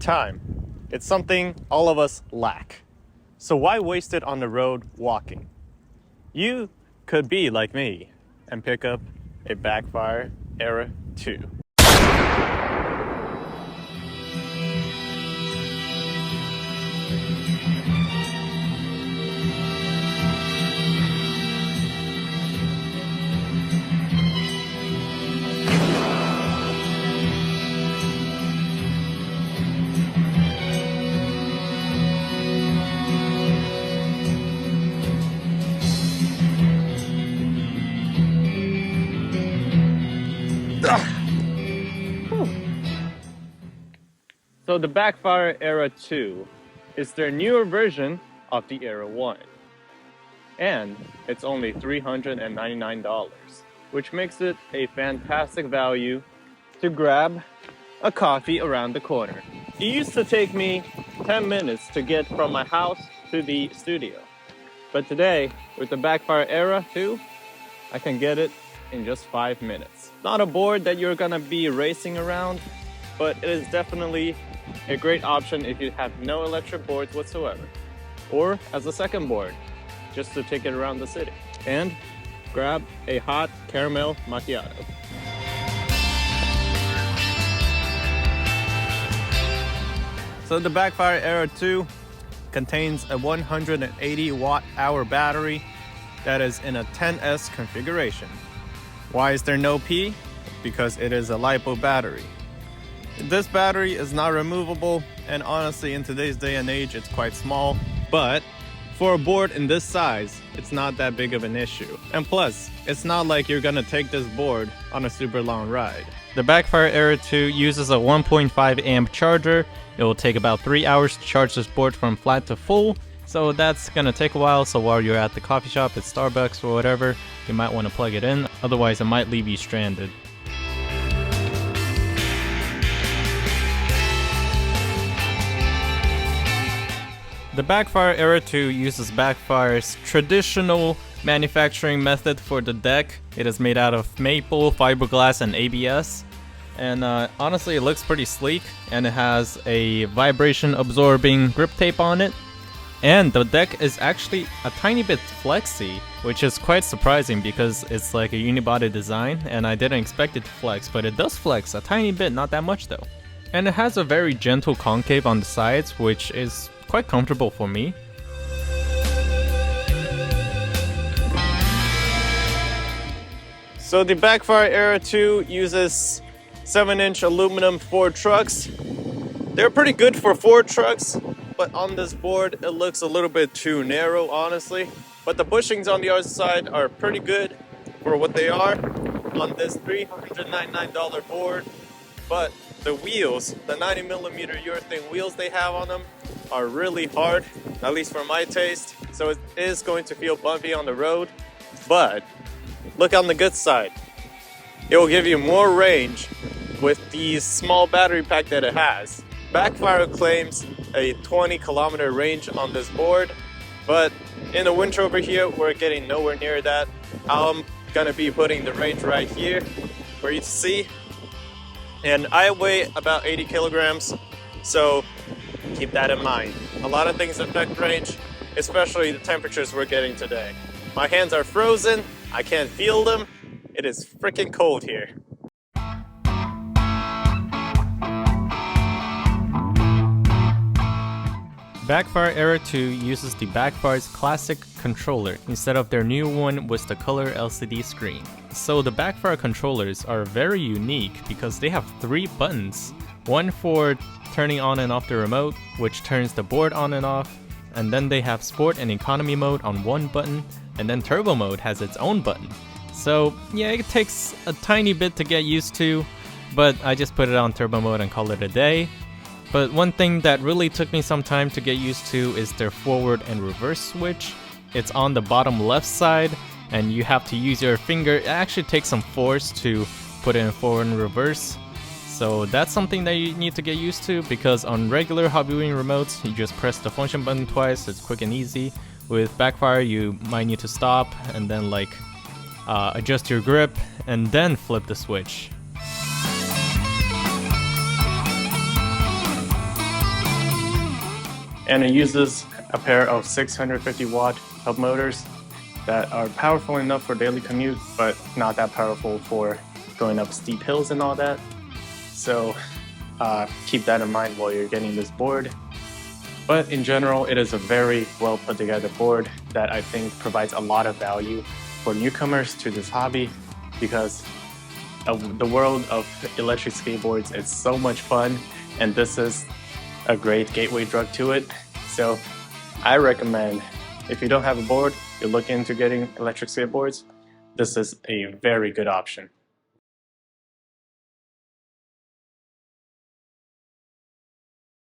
time. It's something all of us lack. So why waste it on the road walking? You could be like me and pick up a Backfire Era 2. So the Backfire Era 2 is their newer version of the Era 1. And it's only $399, which makes it a fantastic value to grab a coffee around the corner. It used to take me 10 minutes to get from my house to the studio. But today, with the Backfire Era 2, I can get it in just 5 minutes. Not a board that you're gonna be racing around, but it is definitely a great option if you have no electric boards whatsoever. Or as a second board, just to take it around the city. And grab a hot caramel macchiato. So the Backfire Era 2 contains a 180 watt-hour battery that is in a 10S configuration. Why is there no P? Because it is a LiPo battery. This battery is not removable, and honestly in today's day and age it's quite small, but for a board in this size, it's not that big of an issue. And plus, it's not like you're gonna take this board on a super long ride. The Backfire Era 2 uses a 1.5 amp charger. It will take about 3 hours to charge this board from flat to full, so that's gonna take a while. So while you're at the coffee shop, at Starbucks or whatever, you might want to plug it in, otherwise it might leave you stranded. The Backfire Era 2 uses Backfire's traditional manufacturing method for the deck. It is made out of maple, fiberglass, and ABS. And honestly, it looks pretty sleek, and it has a vibration absorbing grip tape on it. And the deck is actually a tiny bit flexy, which is quite surprising because it's like a unibody design, and I didn't expect it to flex, but it does flex a tiny bit, not that much though. And it has a very gentle concave on the sides, which is quite comfortable for me. So the Backfire Era 2 uses 7-inch aluminum Ford trucks. They're pretty good for Ford trucks, but on this board it looks a little bit too narrow, honestly. But the bushings on the other side are pretty good for what they are on this $399 board. But the wheels, the 90mm urethane wheels they have on them, are really hard, at least for my taste. So it is going to feel bumpy on the road. But look on the good side. It will give you more range with the small battery pack that it has. Backfire claims a 20-kilometer range on this board, but in the winter over here, we're getting nowhere near that. I'm gonna be putting the range right here for you to see. And I weigh about 80 kilograms, so keep that in mind. A lot of things affect range, especially the temperatures we're getting today. My hands are frozen, I can't feel them. It is freaking cold here. Backfire Era 2 uses the Backfire's classic controller instead of their new one with the color LCD screen. So the Backfire controllers are very unique because they have 3 buttons. One for turning on and off the remote, which turns the board on and off, and then they have Sport and Economy mode on one button, and then Turbo mode has its own button. So yeah, it takes a tiny bit to get used to, but I just put it on Turbo mode and call it a day. But one thing that really took me some time to get used to is their forward and reverse switch. It's on the bottom left side, and you have to use your finger. It actually takes some force to put it in forward and reverse. So that's something that you need to get used to, because on regular Hobby remotes, you just press the function button twice, it's quick and easy. With Backfire, you might need to stop and then adjust your grip and then flip the switch. And it uses a pair of 650-watt hub motors that are powerful enough for daily commute, but not that powerful for going up steep hills and all that. So keep that in mind while you're getting this board. But in general, it is a very well put together board that I think provides a lot of value for newcomers to this hobby, because the world of electric skateboards is so much fun, and this is a great gateway drug to it. So I recommend, if you don't have a board, you're looking into getting electric skateboards, this is a very good option.